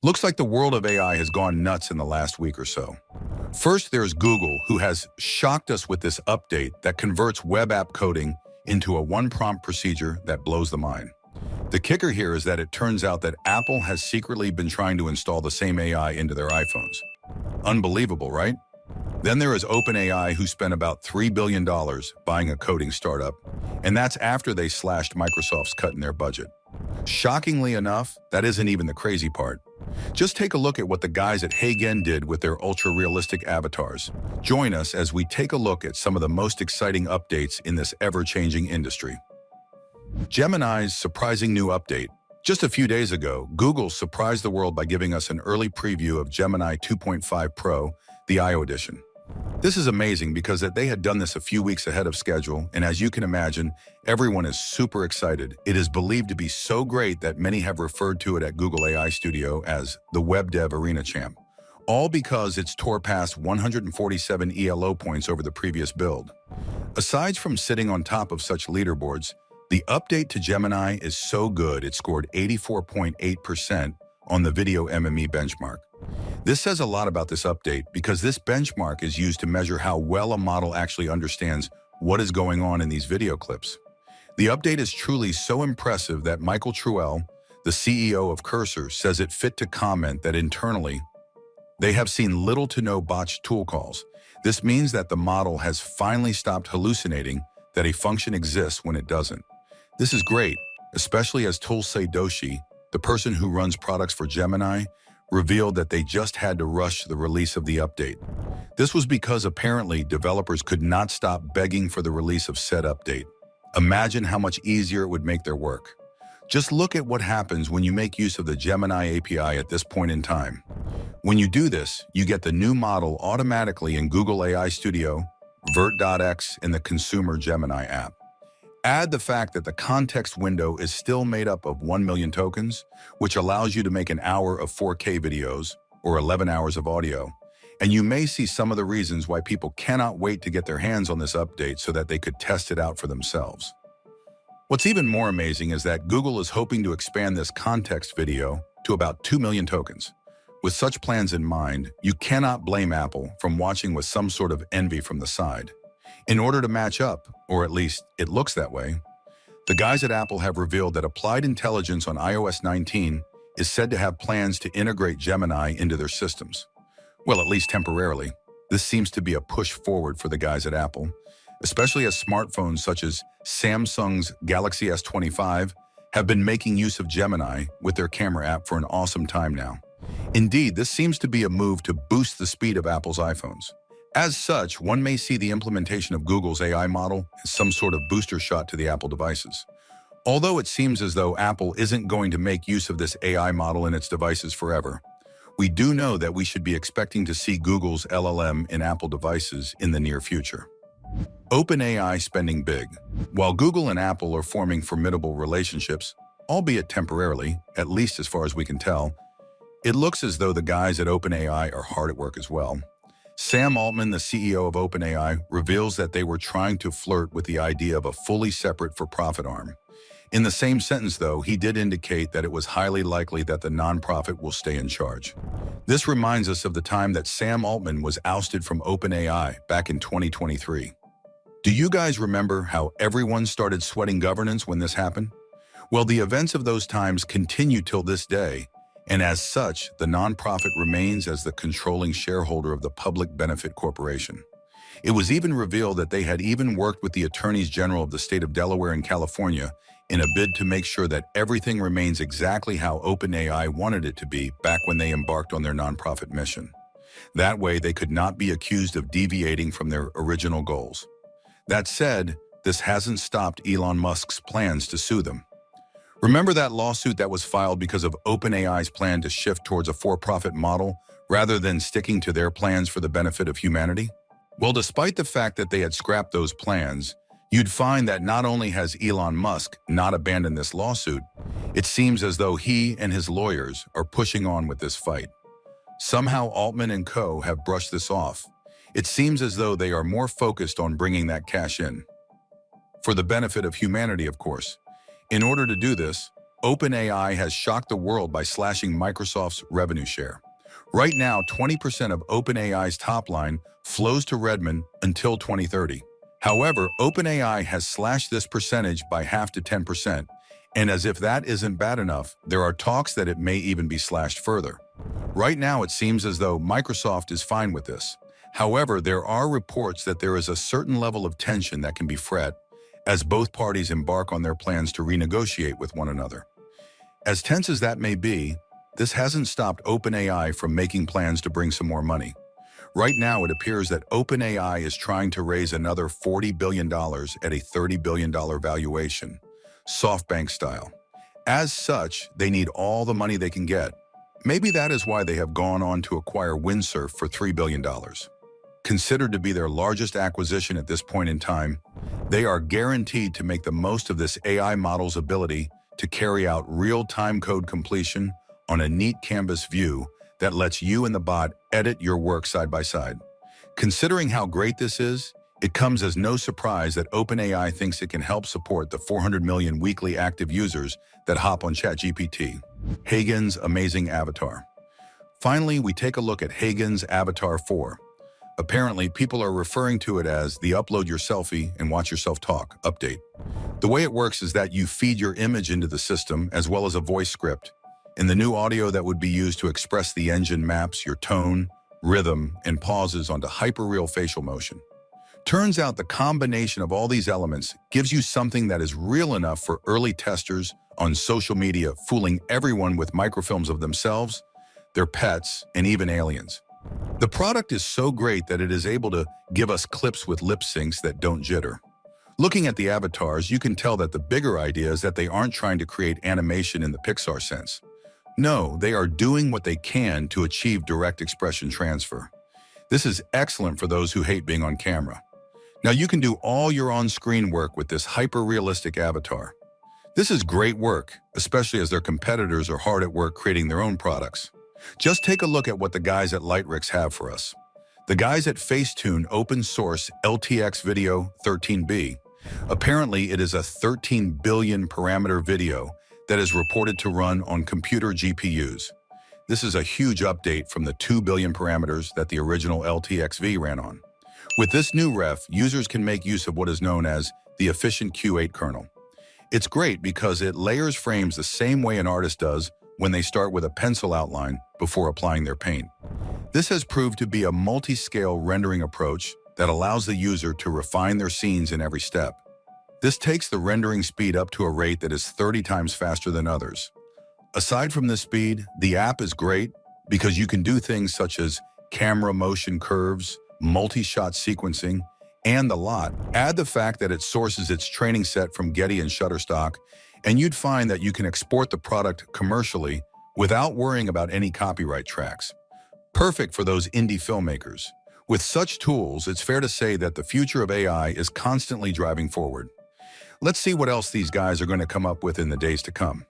Looks like the world of AI has gone nuts in the last week or so. First, there's Google, who has shocked us with this update that converts web app coding into a one-prompt procedure that blows the mind. The kicker here is that it turns out that Apple has secretly been trying to install the same AI into their iPhones. Unbelievable, right? Then there is OpenAI, who spent about $3 billion buying a coding startup, and that's after they slashed Microsoft's cut in their budget. Shockingly enough, that isn't even the crazy part. Just take a look at what the guys at Hagen did with their ultra-realistic avatars. Join us as we take a look at some of the most exciting updates in this ever-changing industry. Gemini's surprising new update. Just a few days ago, Google surprised the world by giving us an early preview of Gemini 2.5 Pro, the I/O edition. This is amazing because they had done this a few weeks ahead of schedule, and as you can imagine, everyone is super excited. It is believed to be so great that many have referred to it at Google AI Studio as the Web Dev Arena Champ, all because it's tore past 147 ELO points over the previous build. Aside from sitting on top of such leaderboards, the update to Gemini is so good it scored 84.8% on the Video MME benchmark. This says a lot about this update because this benchmark is used to measure how well a model actually understands what is going on in these video clips. The update is truly so impressive that Michael Truell, the CEO of Cursor, says it fit to comment that internally, they have seen little to no botched tool calls. This means that the model has finally stopped hallucinating that a function exists when it doesn't. This is great, especially as Tulsi Doshi, the person who runs products for Gemini, revealed that they just had to rush the release of the update. This was because apparently developers could not stop begging for the release of said update. Imagine how much easier it would make their work. Just look at what happens when you make use of the Gemini API at this point in time. When you do this, you get the new model automatically in Google AI Studio, Vert.x, and the consumer Gemini app. Add the fact that the context window is still made up of 1 million tokens, which allows you to make an hour of 4K videos or 11 hours of audio. And you may see some of the reasons why people cannot wait to get their hands on this update so that they could test it out for themselves. What's even more amazing is that Google is hoping to expand this context video to about 2 million tokens. With such plans in mind, you cannot blame Apple from watching with some sort of envy from the side. In order to match up, or at least it looks that way, the guys at Apple have revealed that Applied Intelligence on iOS 19 is said to have plans to integrate Gemini into their systems. Well, at least temporarily. This seems to be a push forward for the guys at Apple, especially as smartphones such as Samsung's Galaxy S25 have been making use of Gemini with their camera app for an awesome time now. Indeed, this seems to be a move to boost the speed of Apple's iPhones. As such, one may see the implementation of Google's AI model as some sort of booster shot to the Apple devices. Although it seems as though Apple isn't going to make use of this AI model in its devices forever, we do know that we should be expecting to see Google's LLM in Apple devices in the near future. OpenAI spending big. While Google and Apple are forming formidable relationships, albeit temporarily, at least as far as we can tell, it looks as though the guys at OpenAI are hard at work as well. Sam Altman, the CEO of OpenAI, reveals that they were trying to flirt with the idea of a fully separate for-profit arm. In the same sentence, though, he did indicate that it was highly likely that the nonprofit will stay in charge. This reminds us of the time that Sam Altman was ousted from OpenAI back in 2023. Do you guys remember how everyone started sweating governance when this happened? Well, the events of those times continue till this day, and as such, the nonprofit remains as the controlling shareholder of the Public Benefit Corporation. It was even revealed that they had even worked with the attorneys general of the state of Delaware and California in a bid to make sure that everything remains exactly how OpenAI wanted it to be back when they embarked on their nonprofit mission. That way, they could not be accused of deviating from their original goals. That said, this hasn't stopped Elon Musk's plans to sue them. Remember that lawsuit that was filed because of OpenAI's plan to shift towards a for-profit model rather than sticking to their plans for the benefit of humanity? Well, despite the fact that they had scrapped those plans, you'd find that not only has Elon Musk not abandoned this lawsuit, it seems as though he and his lawyers are pushing on with this fight. Somehow Altman and co. have brushed this off. It seems as though they are more focused on bringing that cash in. For the benefit of humanity, of course. In order to do this, OpenAI has shocked the world by slashing Microsoft's revenue share. Right now, 20% of OpenAI's top line flows to Redmond until 2030. However, OpenAI has slashed this percentage by half to 10%, and as if that isn't bad enough, there are talks that it may even be slashed further. Right now, it seems as though Microsoft is fine with this. However, there are reports that there is a certain level of tension that can be fret as both parties embark on their plans to renegotiate with one another. As tense as that may be, this hasn't stopped OpenAI from making plans to bring some more money. Right now, it appears that OpenAI is trying to raise another $40 billion at a $30 billion valuation, SoftBank style. As such, they need all the money they can get. Maybe that is why they have gone on to acquire Windsurf for $3 billion. Considered to be their largest acquisition at this point in time, they are guaranteed to make the most of this AI model's ability to carry out real-time code completion on a neat canvas view that lets you and the bot edit your work side by side. Considering how great this is, it comes as no surprise that OpenAI thinks it can help support the 400 million weekly active users that hop on ChatGPT. Hagen's amazing avatar. Finally, we take a look at Hagen's Avatar 4. Apparently, people are referring to it as the upload your selfie and watch yourself talk update. The way it works is that you feed your image into the system as well as a voice script. And the new audio that would be used to express the engine maps your tone, rhythm, and pauses onto hyperreal facial motion. Turns out the combination of all these elements gives you something that is real enough for early testers on social media, fooling everyone with microfilms of themselves, their pets, and even aliens. The product is so great that it is able to give us clips with lip syncs that don't jitter. Looking at the avatars, you can tell that the bigger idea is that they aren't trying to create animation in the Pixar sense. No, they are doing what they can to achieve direct expression transfer. This is excellent for those who hate being on camera. Now you can do all your on-screen work with this hyper-realistic avatar. This is great work, especially as their competitors are hard at work creating their own products. Just take a look at what the guys at Lightricks have for us. The guys at Facetune open source LTX Video 13B. Apparently, it is a 13 billion parameter video that is reported to run on computer GPUs. This is a huge update from the 2 billion parameters that the original LTXV ran on. With this new ref, users can make use of what is known as the efficient Q8 kernel. It's great because it layers frames the same way an artist does when they start with a pencil outline before applying their paint. This has proved to be a multi-scale rendering approach that allows the user to refine their scenes in every step. This takes the rendering speed up to a rate that is 30 times faster than others. Aside from this speed, the app is great because you can do things such as camera motion curves, multi-shot sequencing, and the lot. Add the fact that it sources its training set from Getty and Shutterstock, and you'd find that you can export the product commercially without worrying about any copyright tracks. Perfect for those indie filmmakers. With such tools, it's fair to say that the future of AI is constantly driving forward. Let's see what else these guys are going to come up with in the days to come.